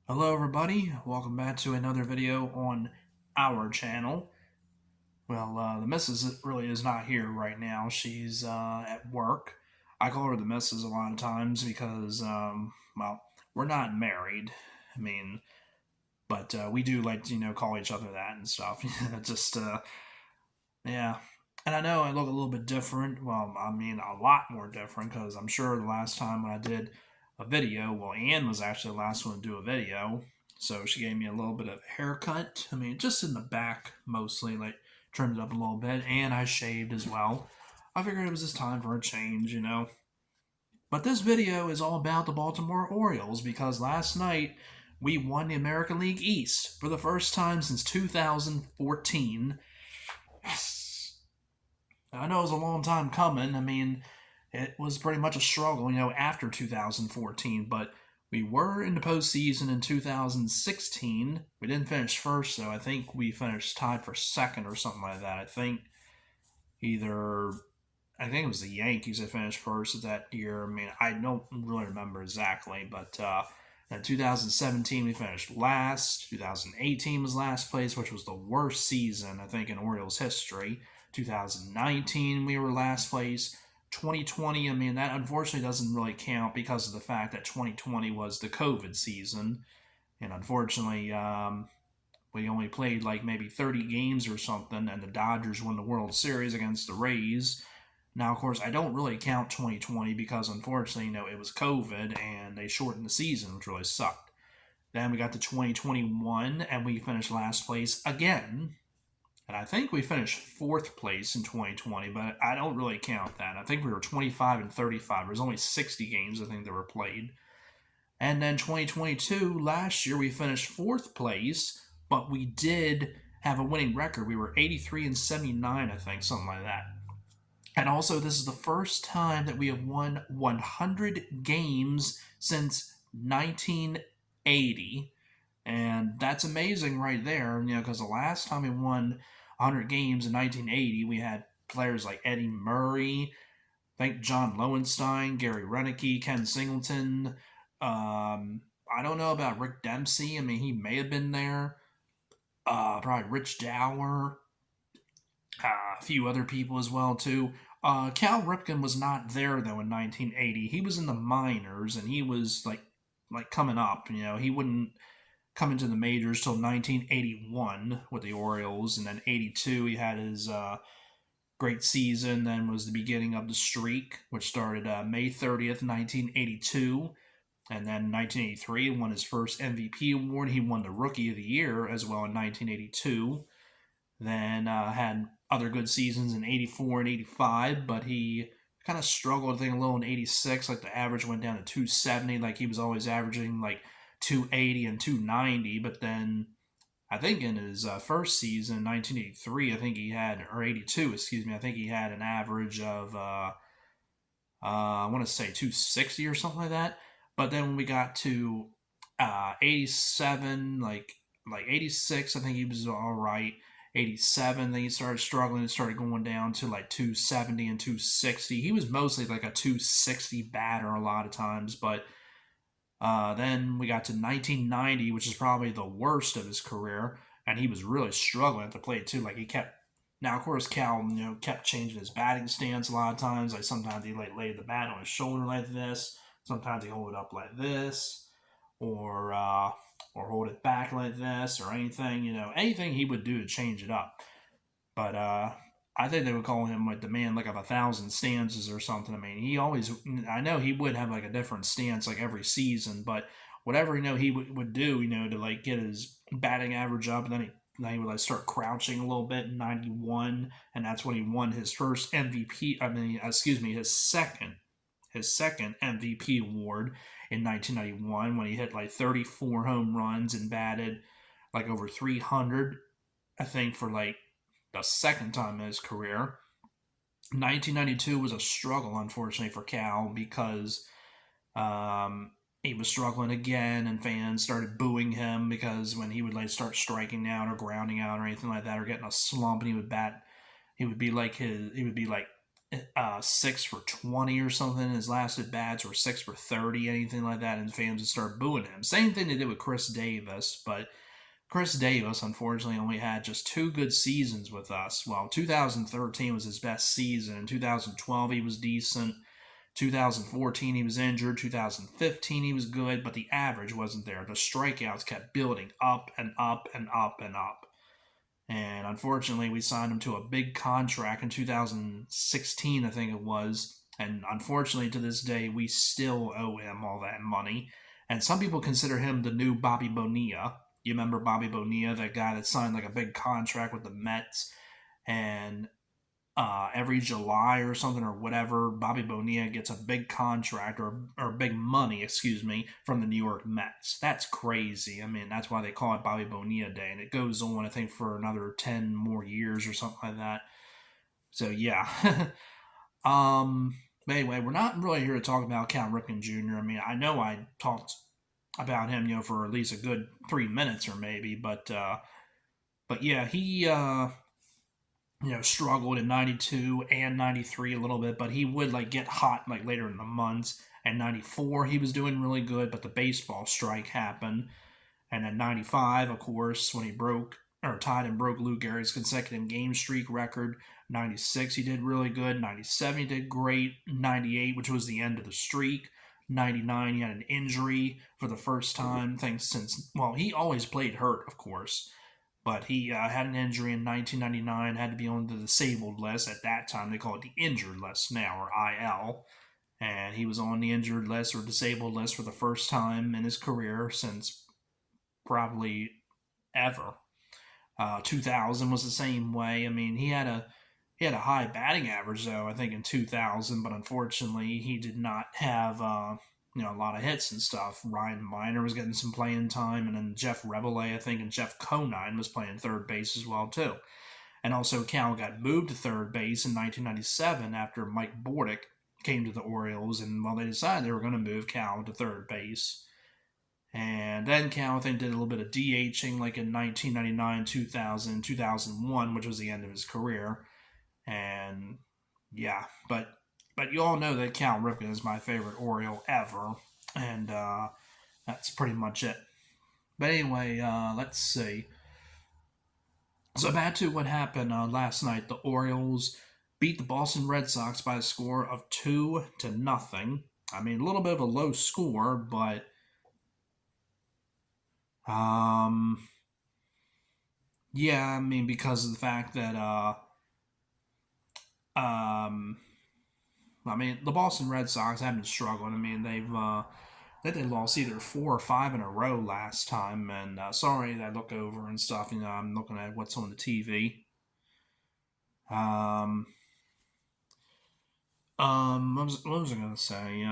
Hello everybody, welcome back to another video on our channel. The missus really is not here right now. She's at work. I call her the missus a lot of times because, we're not married. I mean, but we do like to, call each other that and stuff. Just, yeah. And I know I look a little bit different. Well, I mean, a lot more different because I'm sure the last time when I did a video, well, Anne was actually the last one to do a video. So she gave me a little bit of a haircut. I mean, just in the back mostly, like trimmed it up a little bit. And I shaved as well. I figured it was just time for a change. But this video is all about the Baltimore Orioles because last night we won the American League East for the first time since 2014. I know it was a long time coming. I mean, it was pretty much a struggle, after 2014, but we were in the postseason in 2016. We didn't finish first, though. I think we finished tied for second or something like that. Either, I think it was the Yankees that finished first that year. I mean, I don't really remember exactly, but in 2017 we finished last. 2018 was last place, which was the worst season I think in Orioles history. 2019 we were last place. 2020, I mean, that unfortunately doesn't really count because of the fact that 2020 was the COVID season, and unfortunately, we only played like maybe 30 games or something, and the Dodgers won the World Series against the Rays. Now, of course, I don't really count 2020 because unfortunately, it was COVID and they shortened the season, which really sucked. Then we got to 2021 and we finished last place again. And I think we finished fourth place in 2020, but I don't really count that. I think we were 25 and 35. There was only 60 games, I think, that were played. And then 2022, last year, we finished fourth place, but we did have a winning record. We were 83 and 79, I think, something like that. And also, this is the first time that we have won 100 games since 1980. And that's amazing right there, because the last time we won 100 games in 1980, we had players like Eddie Murray, I think John Lowenstein, Gary Renicky, Ken Singleton. I don't know about Rick Dempsey. I mean, he may have been there. Probably Rich Dower, a few other people as well too. Cal Ripken was not there though in 1980. He was in the minors and he was like coming up. He wouldn't come into the majors till 1981 with the Orioles, and then 82 he had his great season. Then was the beginning of the streak, which started May 30th, 1982. And then 1983 won his first MVP award. He won the Rookie of the Year as well in 1982. Then had other good seasons in 84 and 85, but he kind of struggled, I think, a little in 86. Like the average went down to 270. Like he was always averaging like 280 and 290. But then I think in his first season, 1983, I think he had, or 82, excuse me, I think he had an average of, I want to say 260 or something like that. But then when we got to 87, like 86, I think he was all right. 87, then he started struggling and started going down to like 270 and 260. He was mostly like a 260 batter a lot of times, but then we got to 1990, which is probably the worst of his career, and he was really struggling at the plate too. Like he kept. Now, of course, Cal, kept changing his batting stance a lot of times. Like sometimes he like laid the bat on his shoulder like this. Sometimes he hold it up like this, or hold it back like this, or anything. Anything he would do to change it up. But I think they would call him like the man like of 1,000 stances or something. I mean, I know he would have like a different stance like every season, but whatever he would do, to like get his batting average up, and then he would like start crouching a little bit in '91, and that's when he won his first MVP. I mean, excuse me, his second MVP award in 1991 when he hit like 34 home runs and batted like over 300, I think, for like the second time in his career. 1992 was a struggle, unfortunately, for Cal because he was struggling again, and fans started booing him because when he would like start striking out or grounding out or anything like that, or getting a slump, and he would bat, he would be like 6 for 20 or something. His last at bats were 6 for 30, anything like that, and fans would start booing him. Same thing they did with Chris Davis, but Chris Davis, unfortunately, only had just 2 good seasons with us. Well, 2013 was his best season. In 2012, he was decent. 2014, he was injured. 2015, he was good, but the average wasn't there. The strikeouts kept building up and up and up and up. And unfortunately, we signed him to a big contract in 2016, I think it was. And unfortunately, to this day, we still owe him all that money. And some people consider him the new Bobby Bonilla. You remember Bobby Bonilla, that guy that signed like a big contract with the Mets? And every July or something or whatever, Bobby Bonilla gets a big contract or big money, excuse me, from the New York Mets. That's crazy. I mean, that's why they call it Bobby Bonilla Day, and it goes on, I think, for another 10 more years or something like that. So yeah. But anyway, we're not really here to talk about Cal Ripken Jr. I mean, I know I talked about him, for at least a good 3 minutes or maybe, but yeah, he struggled in 92 and 93 a little bit, but he would like get hot like later in the months. And 94 he was doing really good, but the baseball strike happened. And then 95, of course, when he broke or tied and broke Lou Gehrig's consecutive game streak record. 96 he did really good. 97 he did great. 98, which was the end of the streak. 99 he had an injury for the first time, thanks since, well, he always played hurt, of course, but he had an injury in 1999, had to be on the disabled list. At that time, they call it the injured list now, or IL. And he was on the injured list or disabled list for the first time in his career since probably ever. 2000 was the same way. I mean, he had a high batting average though, I think in 2000, but unfortunately he did not have a lot of hits and stuff. Ryan Miner was getting some playing time, and then Jeff Rebele, I think, and Jeff Conine was playing third base as well too. And also Cal got moved to third base in 1997 after Mike Bordick came to the Orioles, and well, they decided they were going to move Cal to third base. And then Cal, I think, did a little bit of DHing like in 1999, 2000, 2001, which was the end of his career. And yeah, but you all know that Cal Ripken is my favorite Oriole ever, and that's pretty much it. But anyway, let's see. So back to what happened last night. The Orioles beat the Boston Red Sox by a score of 2-0. I mean, a little bit of a low score, but um, yeah, I mean, because of the fact that um, I mean, the Boston Red Sox have been struggling. I mean, they lost either 4 or 5 in a row last time. And sorry that I look over and stuff. I'm looking at what's on the TV. Um, what was I gonna say?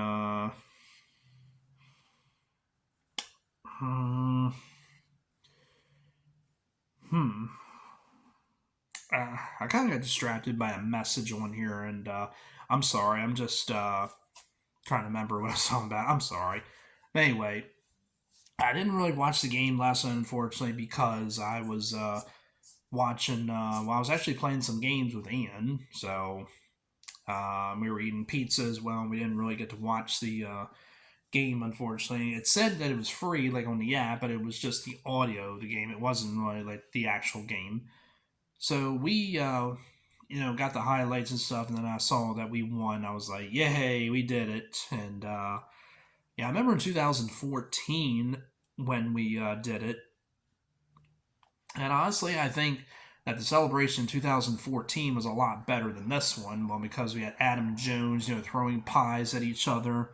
Hmm. hmm. I kind of got distracted by a message on here, and I'm sorry. I'm just trying to remember what I was talking about. I'm sorry. Anyway, I didn't really watch the game last night, unfortunately, because I was watching. Well, I was actually playing some games with Ian, so we were eating pizza as well. And we didn't really get to watch the game, unfortunately. It said that it was free, like on the app, but it was just the audio of the game. It wasn't really like the actual game. So we, got the highlights and stuff, and then I saw that we won. I was like, "Yay, we did it!" And yeah, I remember in 2014 when we did it, and honestly, I think that the celebration in 2014 was a lot better than this one. Well, because we had Adam Jones, throwing pies at each other.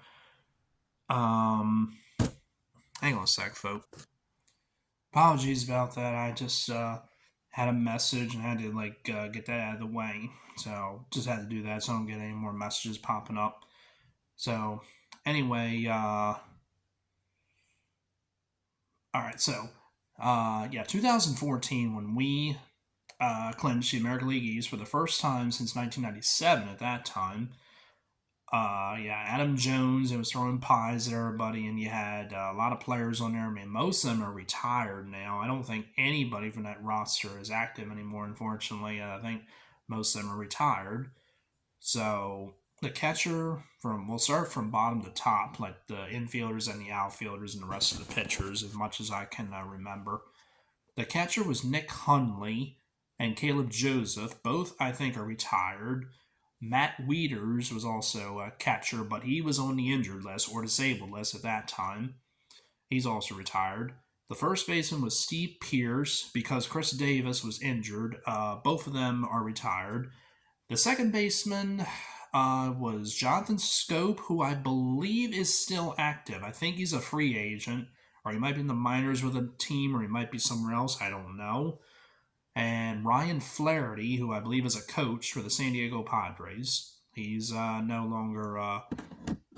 Um, Hang on a sec, folks. Apologies about that. I just had a message and had to like get that out of the way. So just had to do that so I don't get any more messages popping up. So anyway, all right. So yeah, 2014 when we clinched the American League East for the first time since 1997. At that time, yeah, Adam Jones, it was throwing pies at everybody, and you had a lot of players on there. I mean, most of them are retired now. I don't think anybody from that roster is active anymore, unfortunately. I think most of them are retired. So the catcher we'll start from bottom to top, like the infielders and the outfielders and the rest of the pitchers, as much as I can remember. The catcher was Nick Hundley and Caleb Joseph. Both, I think, are retired. Matt Wieters was also a catcher, but he was on the injured list or disabled list at that time. He's also retired. The first baseman was Steve Pierce because Chris Davis was injured. Both of them are retired. The second baseman was Jonathan Scope, who I believe is still active. I think he's a free agent, or he might be in the minors with a team, or he might be somewhere else. I don't know. And Ryan Flaherty, who I believe is a coach for the San Diego Padres. He's no longer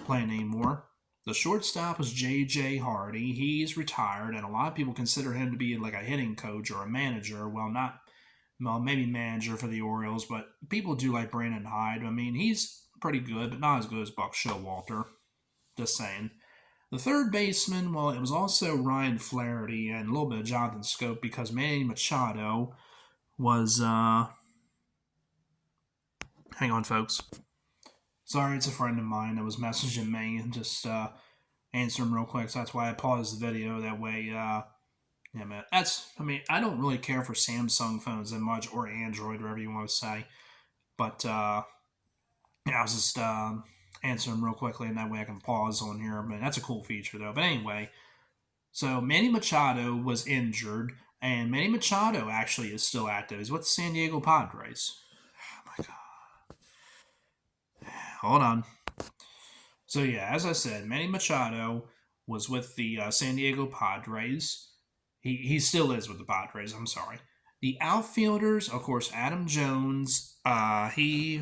playing anymore. The shortstop was J.J. Hardy. He's retired, and a lot of people consider him to be like a hitting coach or a manager. Well, maybe manager for the Orioles, but people do like Brandon Hyde. I mean, he's pretty good, but not as good as Buck Showalter. Just saying. The third baseman, well, it was also Ryan Flaherty and a little bit of Jonathan Scope because Manny Machado was. Hang on, folks. Sorry, it's a friend of mine that was messaging me and just answer him real quick. So that's why I paused the video. That way, yeah, man. I don't really care for Samsung phones that much or Android, whatever you want to say. But yeah, I was just answering him real quickly, and that way I can pause on here. But that's a cool feature, though. But anyway, so Manny Machado was injured, and Manny Machado actually is still active. He's with the San Diego Padres. Oh my god. Hold on. So yeah, as I said, Manny Machado was with the San Diego Padres. He still is with the Padres. I'm sorry. The outfielders, of course, Adam Jones. He's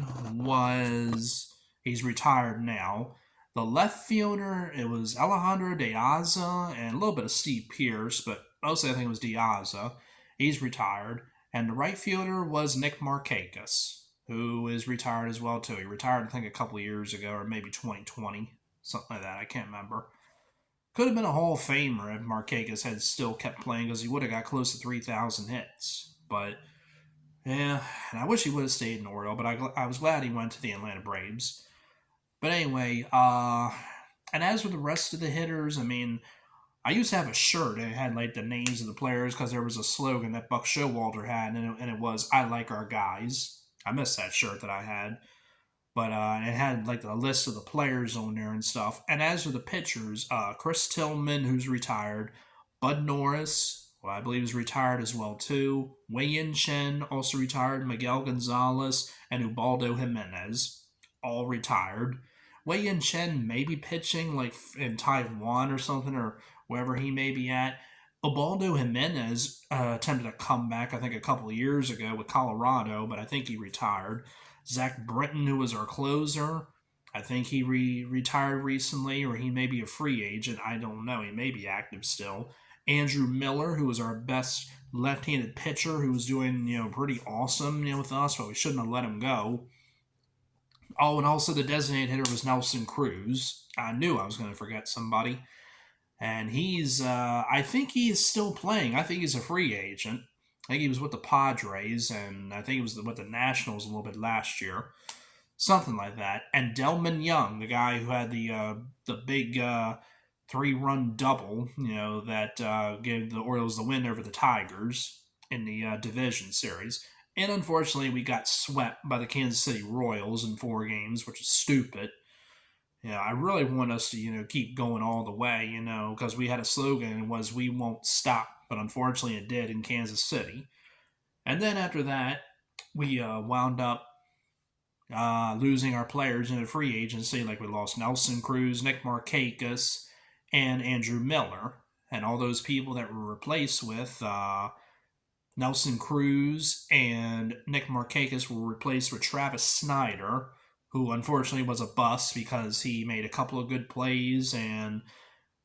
retired now. The left fielder, it was Alejandro De Aza and a little bit of Steve Pierce, but mostly I think it was De Aza. He's retired. And the right fielder was Nick Markakis, who is retired as well too. He retired, I think, a couple of years ago, or maybe 2020, something like that. I can't remember. Could have been a Hall of Famer if Markakis had still kept playing, because he would have got close to 3,000 hits. But yeah, and I wish he would have stayed in Oriole, but I was glad he went to the Atlanta Braves. But anyway, and as with the rest of the hitters, I mean, I used to have a shirt and it had like the names of the players because there was a slogan that Buck Showalter had, and it was "I like our guys." I miss that shirt that I had, but it had like the list of the players on there and stuff. And as for the pitchers, Chris Tillman, who's retired, Bud Norris, well, I believe is retired as well too. Wei Yin Chen also retired. Miguel Gonzalez and Ubaldo Jimenez all retired. Wei Yin Chen may be pitching like in Taiwan or something, or wherever he may be at. Ubaldo Jimenez attempted a comeback, I think, a couple of years ago with Colorado, but I think he retired. Zach Britton, who was our closer, I think he retired recently, or he may be a free agent. I don't know. He may be active still. Andrew Miller, who was our best left-handed pitcher, who was doing pretty awesome with us, but we shouldn't have let him go. Oh, and also the designated hitter was Nelson Cruz. I knew I was going to forget somebody. And I think he is still playing. I think he's a free agent. I think he was with the Padres, and I think he was with the Nationals a little bit last year. Something like that. And Delman Young, the guy who had the big 3-run double, that gave the Orioles the win over the Tigers in the division series. And unfortunately, we got swept by the Kansas City Royals in 4 games, which is stupid. I really want us to, keep going all the way, because we had a slogan was "We won't stop," but unfortunately it did in Kansas City. And then after that, we wound up losing our players in a free agency. Like we lost Nelson Cruz, Nick Markakis, and Andrew Miller, and all those people that were replaced with Nelson Cruz and Nick Markakis were replaced with Travis Snyder, who unfortunately was a bust because he made a couple of good plays, and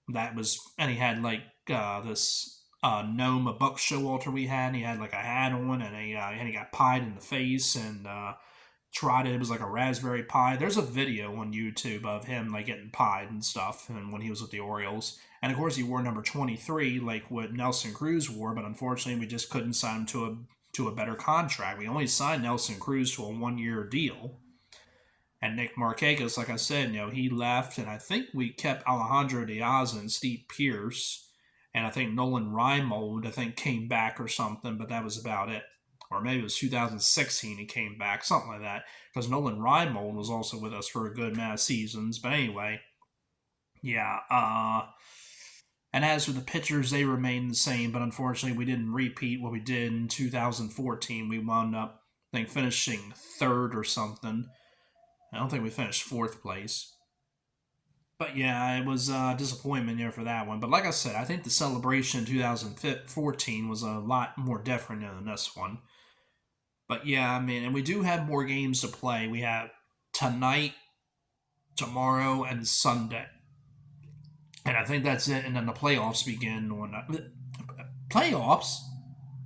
he had like this gnome, a Buck Showalter we had, and he had like a hat on, and he got pied in the face, and it was like a raspberry pie. There's a video on YouTube of him like getting pied and stuff, and when he was with the Orioles. And of course, he wore number 23, like what Nelson Cruz wore, but unfortunately, we just couldn't sign him to a better contract. We only signed Nelson Cruz to a 1-year deal. And Nick Markakis, like I said, he left, and I think we kept Alejandro Diaz and Steve Pierce, and I think Nolan Reimold, I think, came back or something, but that was about it. Or maybe it was 2016 he came back, something like that, because Nolan Reimold was also with us for a good amount of seasons. But anyway, yeah. And as for the pitchers, they remained the same, but unfortunately, we didn't repeat what we did in 2014. We wound up, I think, finishing third or something. I don't think we finished fourth place. But yeah, it was a disappointment for that one. But like I said, I think the celebration in 2014 was a lot more different than this one. But yeah, I mean, and we do have more games to play. We have tonight, tomorrow, and Sunday. And I think that's it. And then the playoffs begin on playoffs.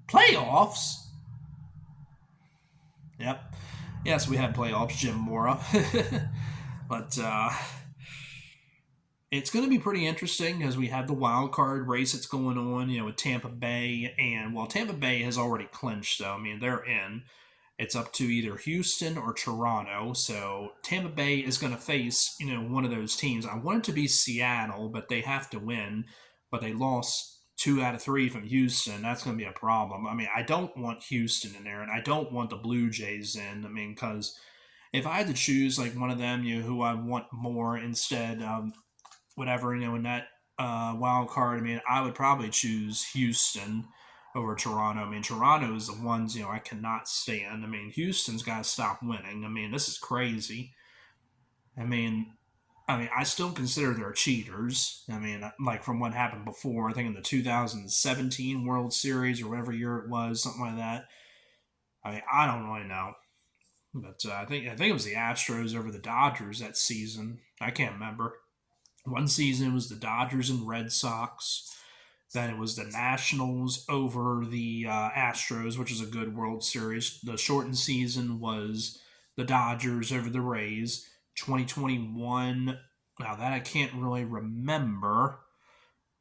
Playoffs. Yep. Yes, we had playoffs, Jim Mora. But it's going to be pretty interesting because we have the wild card race that's going on, with Tampa Bay, and well, Tampa Bay has already clinched, so I mean they're in. It's up to either Houston or Toronto. So Tampa Bay is going to face, one of those teams. I want it to be Seattle, but they have to win. But they lost 2 out of 3 from Houston. That's going to be a problem. I mean, I don't want Houston in there, and I don't want the Blue Jays in. I mean, because if I had to choose like one of them, who I want more instead of whatever, in that wild card, I mean, I would probably choose Houston over Toronto. I mean, Toronto is the ones, I cannot stand. I mean, Houston's got to stop winning. I mean, this is crazy. I mean, I still consider they're cheaters. I mean, like from what happened before, I think in the 2017 World Series or whatever year it was, something like that. I mean, I don't really know, but I think it was the Astros over the Dodgers that season. I can't remember. One season it was the Dodgers and Red Sox. Then it was the Nationals over the Astros, which is a good World Series. The shortened season was the Dodgers over the Rays. 2021, now that I can't really remember.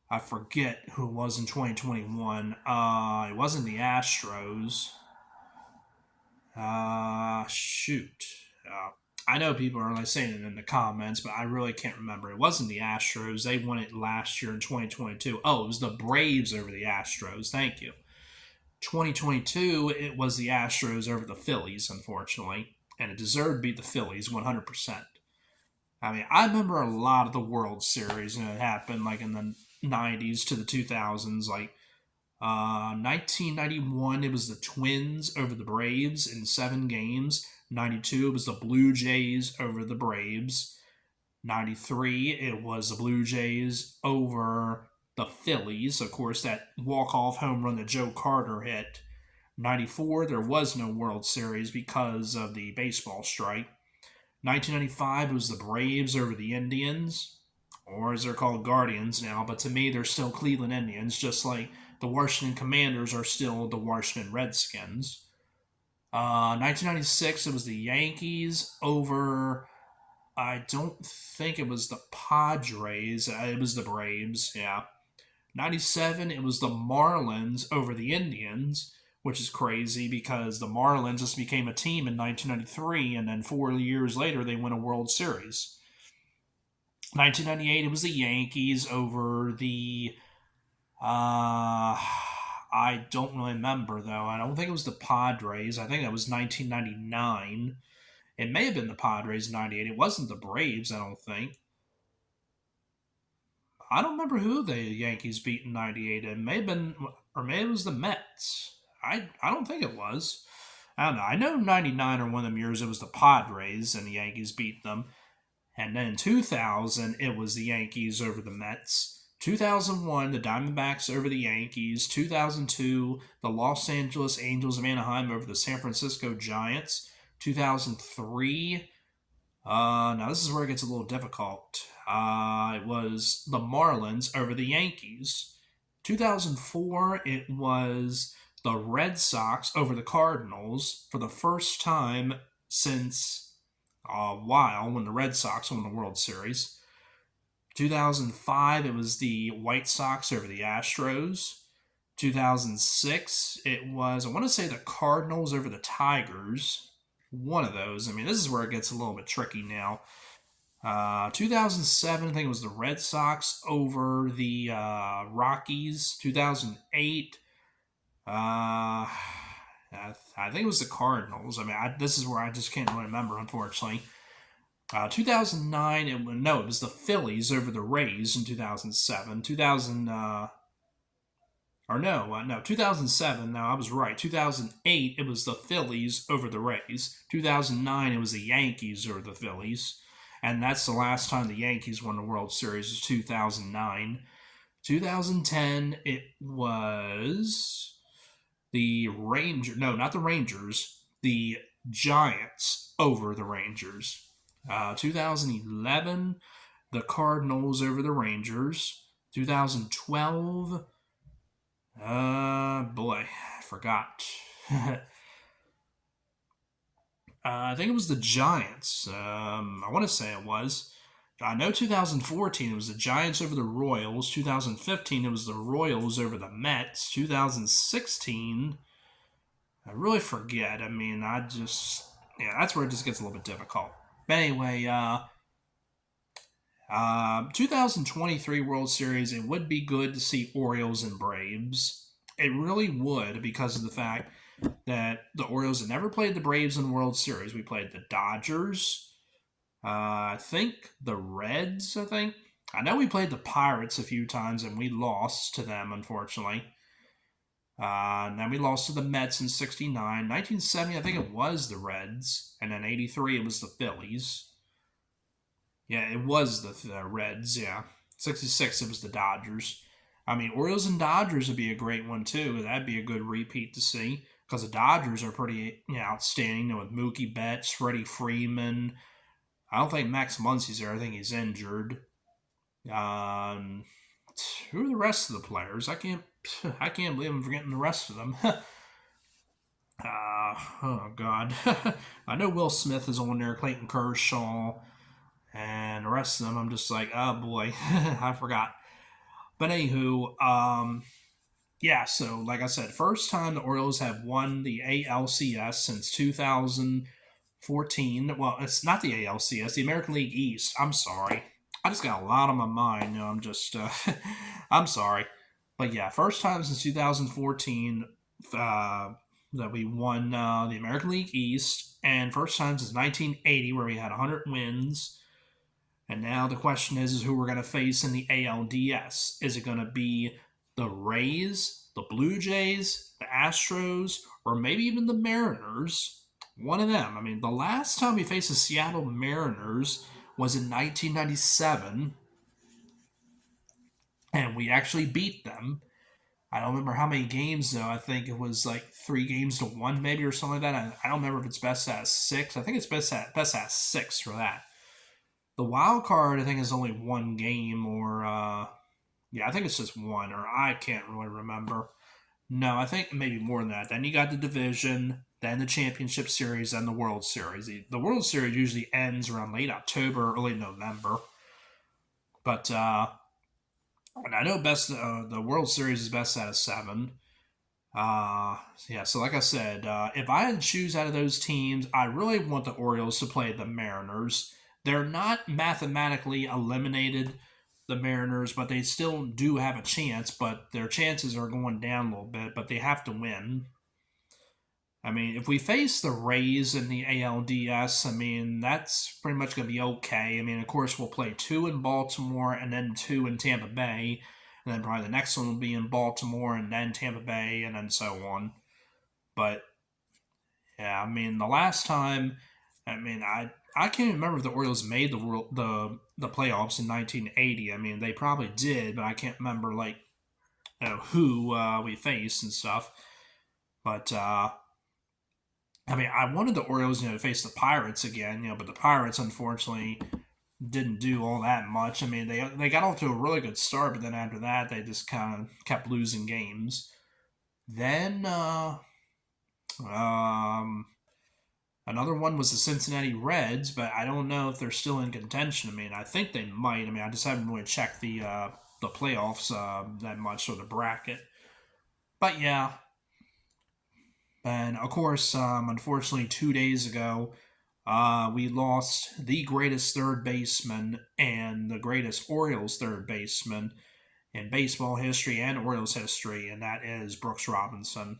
I forget who it was in 2021. It wasn't the Astros. Shoot. Uh, I know people are like saying it in the comments, but I really can't remember. It wasn't the Astros. They won it last year in 2022. Oh, it was the Braves over the Astros. Thank you. 2022, it was the Astros over the Phillies, unfortunately. And it deserved to beat the Phillies 100%. I mean, I remember a lot of the World Series, it happened like in the 90s to the 2000s. Like 1991, it was the Twins over the Braves in 7 games. 92, it was the Blue Jays over the Braves. 93, it was the Blue Jays over the Phillies. Of course, that walk-off home run that Joe Carter hit. 94, there was no World Series because of the baseball strike. 1995, it was the Braves over the Indians, or as they're called, Guardians now, but to me, they're still Cleveland Indians, just like the Washington Commanders are still the Washington Redskins. 1996, it was the Yankees over. I don't think it was the Padres. It was the Braves. Yeah. 97, it was the Marlins over the Indians, which is crazy because the Marlins just became a team in 1993, and then 4 years later, they win a World Series. 1998, it was the Yankees over the. I don't really remember, though. I don't think it was the Padres. I think that was 1999. It may have been the Padres in 98. It wasn't the Braves, I don't think. I don't remember who the Yankees beat in '98. It may have been, or maybe it was the Mets. I don't think it was. I don't know. I know '99 or one of them years it was the Padres and the Yankees beat them. And then in 2000 it was the Yankees over the Mets. 2001 the Diamondbacks over the Yankees. 2002 the Los Angeles Angels of Anaheim over the San Francisco Giants. 2003 now this is where it gets a little difficult. It was the Marlins over the Yankees. 2004, it was the Red Sox over the Cardinals for the first time since a while when the Red Sox won the World Series. 2005, it was the White Sox over the Astros. 2006, it was, I want to say, the Cardinals over the Tigers. one of those. I mean, this is where it gets a little bit tricky now. 2007, I think it was the Red Sox over the Rockies. 2008, I think it was the Cardinals. I mean, this is where I just can't really remember, unfortunately. 2009, no, it was the Phillies over the Rays in 2007. 2000, or no, 2007. No, I was right. 2008, it was the Phillies over the Rays. 2009, it was the Yankees over the Phillies. And that's the last time the Yankees won the World Series, was 2009. 2010, it was the Rangers. No, not the Rangers. The Giants over the Rangers. 2011, the Cardinals over the Rangers. 2012, boy, I forgot. I think it was the Giants. I want to say it was. I know 2014 it was the Giants over the Royals. 2015 it was the Royals over the Mets. 2016, I really forget. I mean, yeah, that's where it just gets a little bit difficult. But anyway, 2023 World Series, it would be good to see Orioles and Braves. It really would because of the fact that the Orioles had never played the Braves in the World Series. We played the Dodgers, I think the Reds, I think. I know we played the Pirates a few times and we lost to them, unfortunately. And then we lost to the Mets in 69. 1970, I think it was the Reds. And then 83, it was the Phillies. Yeah, it was the Reds, yeah. 66, it was the Dodgers. I mean, Orioles and Dodgers would be a great one, too. That'd be a good repeat to see because the Dodgers are pretty outstanding with Mookie Betts, Freddie Freeman. I don't think Max Muncy's there. I think he's injured. Um, who are the rest of the players? I can't believe I'm forgetting the rest of them. Oh God, I know Will Smith is on there, Clayton Kershaw, and the rest of them. I'm just like, oh boy, I forgot. But anywho, yeah. So like I said, first time the Orioles have won the ALCS since 2014. Well, it's not the ALCS, the American League East. I'm sorry. I just got a lot on my mind. I'm just, I'm sorry. But yeah, first time since 2014 that we won the American League East, and first time since 1980 where we had 100 wins. And now the question is who we're going to face in the ALDS. Is it going to be the Rays, the Blue Jays, the Astros, or maybe even the Mariners? One of them. I mean, the last time we faced the Seattle Mariners was in 1997, and we actually beat them. I don't remember how many games though. I think it was like 3 games to 1, maybe, or something like that. I don't remember if it's best at six. I think it's best at six for that. The wild card, I think, is only 1 game, or yeah, I think it's just one, or I can't really remember. No, I think maybe more than that. Then you got the division, then the championship series, then the World Series. The World Series usually ends around late October, early November. But and I know best the World Series is best out of 7. Yeah, so like I said, if I had to choose out of those teams, I really want the Orioles to play the Mariners. They're not mathematically eliminated, the Mariners, but they still do have a chance, but their chances are going down a little bit, but they have to win. I mean, if we face the Rays in the ALDS, I mean, that's pretty much going to be okay. I mean, of course, we'll play 2 in Baltimore and then 2 in Tampa Bay. And then probably the next one will be in Baltimore and then Tampa Bay and then so on. But yeah, I mean, the last time, I mean, I can't remember if the Orioles made the playoffs in 1980. I mean, they probably did, but I can't remember like who we faced and stuff. But I mean, I wanted the Orioles, to face the Pirates again, but the Pirates unfortunately didn't do all that much. I mean, they got off to a really good start, but then after that, they just kind of kept losing games. Then, um, another one was the Cincinnati Reds, but I don't know if they're still in contention. I mean, I think they might. I mean, I just haven't really checked the playoffs that much or the bracket. But yeah, And of course, unfortunately, 2 days ago, we lost the greatest third baseman and the greatest Orioles third baseman in baseball history and Orioles history, and that is Brooks Robinson.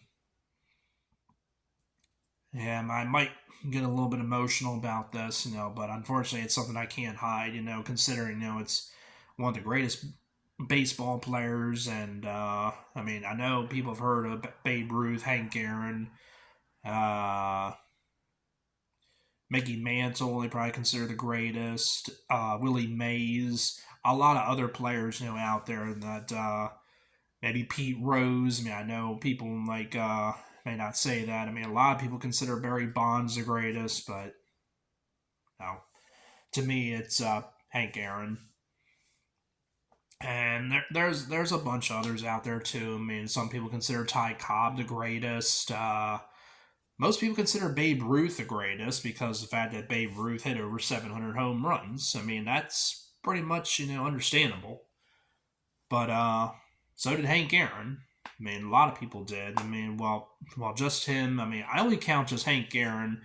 And I might get a little bit emotional about this, but unfortunately, it's something I can't hide, considering, it's one of the greatest baseball players. And, I mean, I know people have heard of Babe Ruth, Hank Aaron, uh, Mickey Mantle, they probably consider the greatest, Willie Mays, a lot of other players, out there that, maybe Pete Rose. I mean, I know people like may not say that. I mean, a lot of people consider Barry Bonds the greatest, but no, to me, it's Hank Aaron. And there's a bunch of others out there too. I mean, some people consider Ty Cobb the greatest. Most people consider Babe Ruth the greatest because of the fact that Babe Ruth hit over 700 home runs. I mean, that's pretty much understandable. But so did Hank Aaron. I mean, a lot of people did. I mean, well, just him. I mean, I only count just Hank Aaron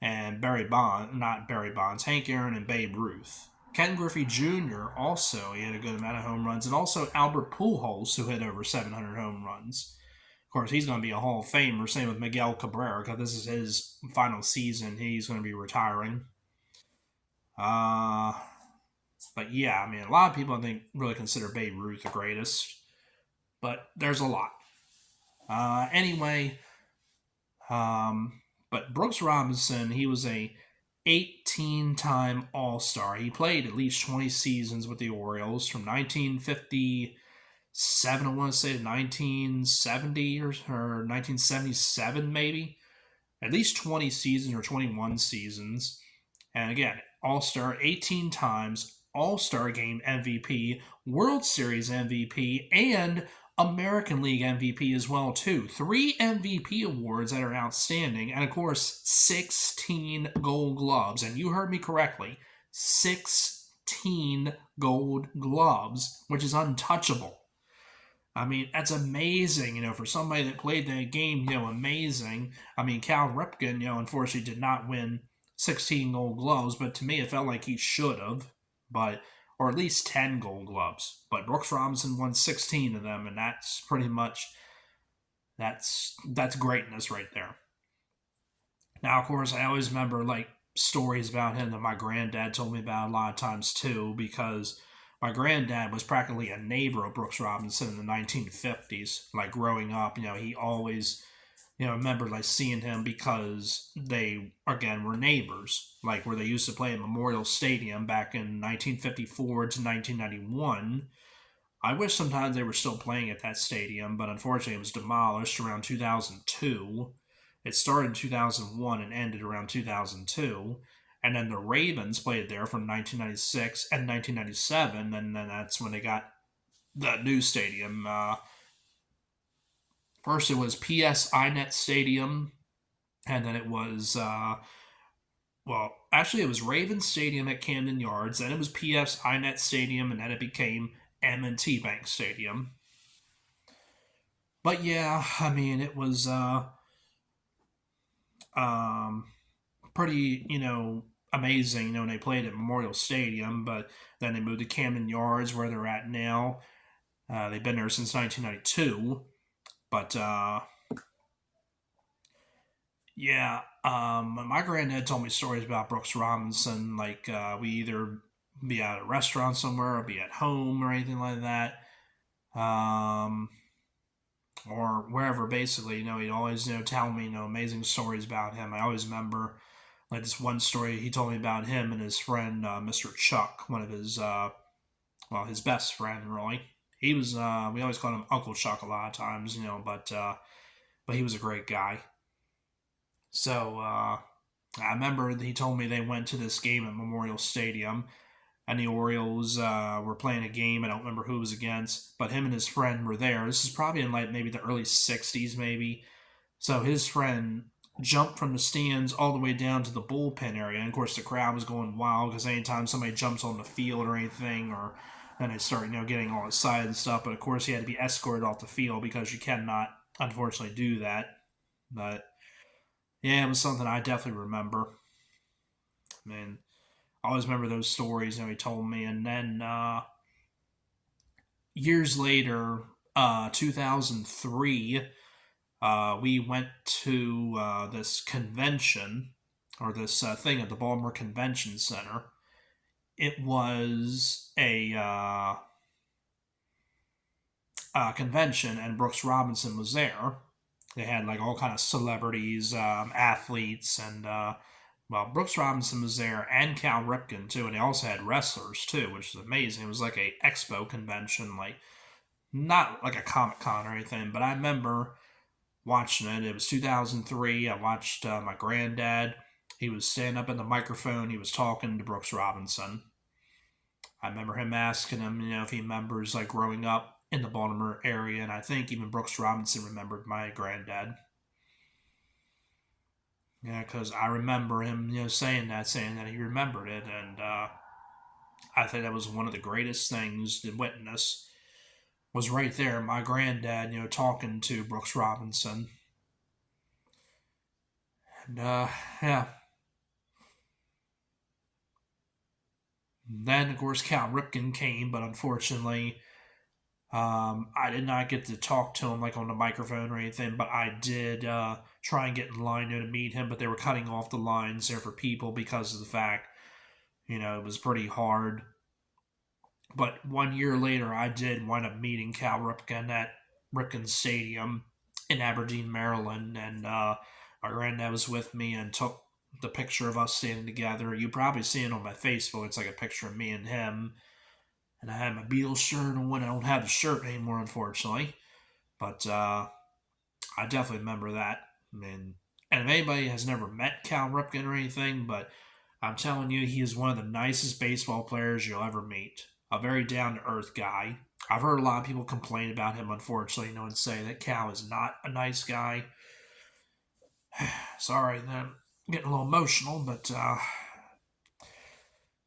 and Barry Bonds, not Barry Bonds, Hank Aaron and Babe Ruth. Ken Griffey Jr. also, he had a good amount of home runs, and also Albert Pujols, who hit over 700 home runs. Of course, he's going to be a Hall of Famer. Same with Miguel Cabrera, because this is his final season. He's going to be retiring. Uh, but yeah, I mean, a lot of people I think really consider Babe Ruth the greatest, but there's a lot. Anyway, um, but Brooks Robinson, he was a 18-time All-Star. He played at least 20 seasons with the Orioles from 1957, I want to say, to 1970 or 1977 maybe. At least 20 seasons or 21 seasons. And again, All Star 18 times, All Star Game MVP, World Series MVP, and American League MVP as well too. 3 MVP awards that are outstanding, and of course 16 Gold Gloves. And you heard me correctly, 16 Gold Gloves, which is untouchable. I mean, that's amazing, for somebody that played that game, amazing. I mean, Cal Ripken, unfortunately did not win 16 gold gloves, but to me it felt like he should have, but or at least 10 gold gloves. But Brooks Robinson won 16 of them, and that's pretty much that's greatness right there. Now, of course, I always remember like stories about him that my granddad told me about a lot of times too, because my granddad was practically a neighbor of Brooks Robinson in the 1950s. Like growing up, he always, remember like seeing him because they again were neighbors, like where they used to play at Memorial Stadium back in 1954 to 1991. I wish sometimes they were still playing at that stadium, but unfortunately it was demolished around 2002. It started in 2001 and ended around 2002. And then the Ravens played there from 1996 and 1997, and then that's when they got the new stadium. First it was PS INET Stadium, and then it was, well, actually it was Ravens Stadium at Camden Yards, then it was PS INET Stadium, and then it became M&T Bank Stadium. But yeah, I mean, it was um, pretty, amazing, when they played at Memorial Stadium, but then they moved to Camden Yards where they're at now. They've been there since 1992. But yeah, my granddad told me stories about Brooks Robinson. Like we either be at a restaurant somewhere or be at home or anything like that. Um, or wherever basically he'd always tell me amazing stories about him. I always remember like this one story he told me about him and his friend Mr. Chuck, one of his well, his best friend really. He was we always called him Uncle Chuck a lot of times, but he was a great guy. So I remember he told me they went to this game at Memorial Stadium, and the Orioles were playing a game. I don't remember who it was against, but him and his friend were there. This is probably in like maybe the early '60s, maybe. So his friend jumped from the stands all the way down to the bullpen area, and of course the crowd was going wild because anytime somebody jumps on the field or anything, or then they start getting all excited and stuff. But of course he had to be escorted off the field because you cannot unfortunately do that. But Yeah, it was something I definitely remember. I mean, I always remember those stories, he told me. And then years later, 2003, we went to this convention or this thing at the Baltimore Convention Center. It was a convention, and Brooks Robinson was there. They had like all kind of celebrities, athletes, and well, Brooks Robinson was there, and Cal Ripken too, and they also had wrestlers too, which is amazing. It was like a expo convention, like not like a Comic Con or anything, but I remember watching it. It was 2003. I watched my granddad. He was standing up in the microphone. He was talking to Brooks Robinson. I remember him asking him, if he remembers like growing up in the Baltimore area, and I think even Brooks Robinson remembered my granddad. Yeah, because I remember him, saying that he remembered it, and I think that was one of the greatest things to witness. Was right there, my granddad, talking to Brooks Robinson, and yeah. Then of course Cal Ripken came, but unfortunately, I did not get to talk to him like on the microphone or anything. But I did try and get in line to meet him, but they were cutting off the lines there for people because of the fact, it was pretty hard. But 1 year later, I did wind up meeting Cal Ripken at Ripken Stadium in Aberdeen, Maryland, and my granddad was with me and took the picture of us standing together. You probably see it on my Facebook. It's like a picture of me and him, and I had my Beatles shirt on. I don't have the shirt anymore, unfortunately, but I definitely remember that. I mean, and if anybody has never met Cal Ripken or anything, but I'm telling you, he is one of the nicest baseball players you'll ever meet. A very down to earth guy. I've heard a lot of people complain about him, unfortunately, and say that Cal is not a nice guy. Sorry, I'm getting a little emotional, but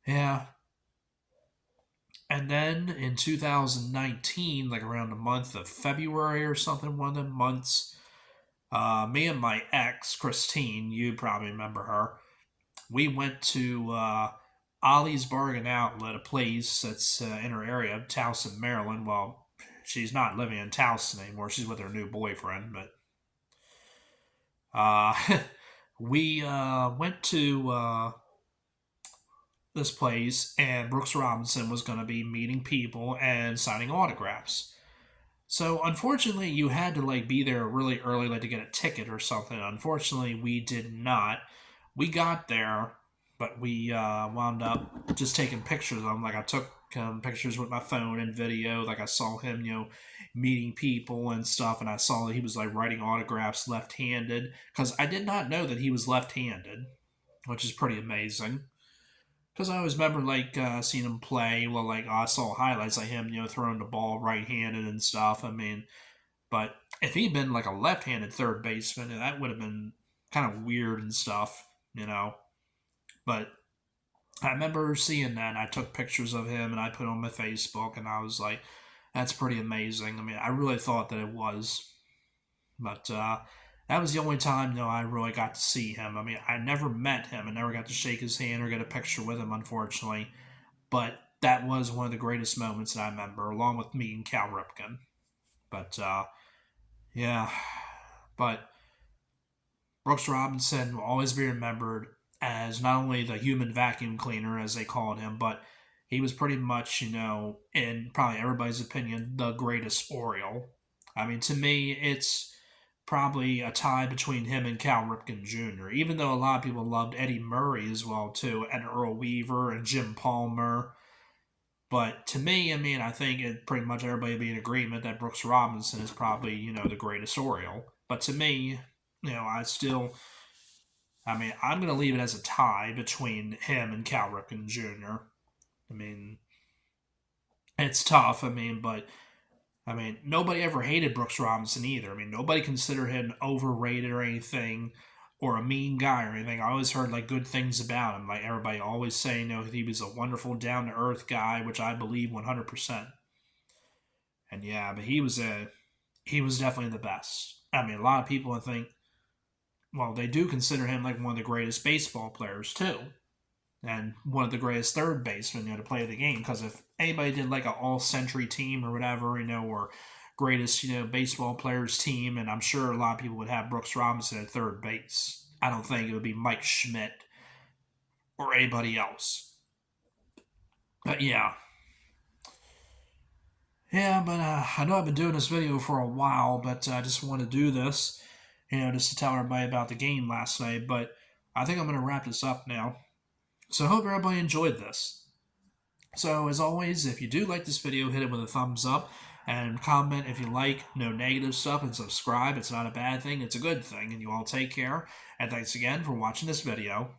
yeah. And then in 2019, like around the month of February or something, one of the months, me and my ex, Christine, you probably remember her, we went to Ollie's Bargain Outlet, a place that's in her area, Towson, Maryland. Well, she's not living in Towson anymore. She's with her new boyfriend. But uh, we went to this place, and Brooks Robinson was going to be meeting people and signing autographs. So unfortunately, you had to like be there really early, like to get a ticket or something. Unfortunately, we did not. We got there, but we wound up just taking pictures of him. Like I took pictures with my phone and video. Like I saw him, meeting people and stuff, and I saw that he was like writing autographs left-handed because I did not know that he was left-handed, which is pretty amazing. Because I always remember like seeing him play. Well, like I saw highlights of him, throwing the ball right-handed and stuff. I mean, but if he'd been like a left-handed third baseman, that would have been kind of weird and stuff, you know. But I remember seeing that, and I took pictures of him and I put on my Facebook, and I was like, "That's pretty amazing." I mean, I really thought that it was, but that was the only time, I really got to see him. I mean, I never met him. I never got to shake his hand or get a picture with him, unfortunately. But that was one of the greatest moments that I remember, along with me and Cal Ripken. But yeah, but Brooks Robinson will always be remembered as not only the human vacuum cleaner, as they called him, but he was pretty much, in probably everybody's opinion, the greatest Oriole. I mean, to me, it's probably a tie between him and Cal Ripken Jr., even though a lot of people loved Eddie Murray as well, too, and Earl Weaver and Jim Palmer. But to me, I mean, I think it pretty much everybody would be in agreement that Brooks Robinson is probably, the greatest Oriole. But to me, I mean, I'm going to leave it as a tie between him and Cal Ripken Jr. I mean, it's tough. I mean, but I mean, nobody ever hated Brooks Robinson either. I mean, nobody considered him overrated or anything, or a mean guy or anything. I always heard like good things about him. Like everybody always saying, he was a wonderful, down to earth guy, which I believe 100%. And yeah, but he was definitely the best. I mean, a lot of people I think well, they do consider him like one of the greatest baseball players too, and one of the greatest third basemen, to play the game. Because if anybody did like an all-century team or whatever, or greatest, baseball players team, and I'm sure a lot of people would have Brooks Robinson at third base. I don't think it would be Mike Schmidt or anybody else. But yeah. Yeah, but I know I've been doing this video for a while, but I just want to do this, just to tell everybody about the game last night. But I think I'm going to wrap this up now. So I hope everybody enjoyed this. So as always, if you do like this video, hit it with a thumbs up and comment if you like, no negative stuff, and subscribe. It's not a bad thing, it's a good thing. And you all take care. And thanks again for watching this video.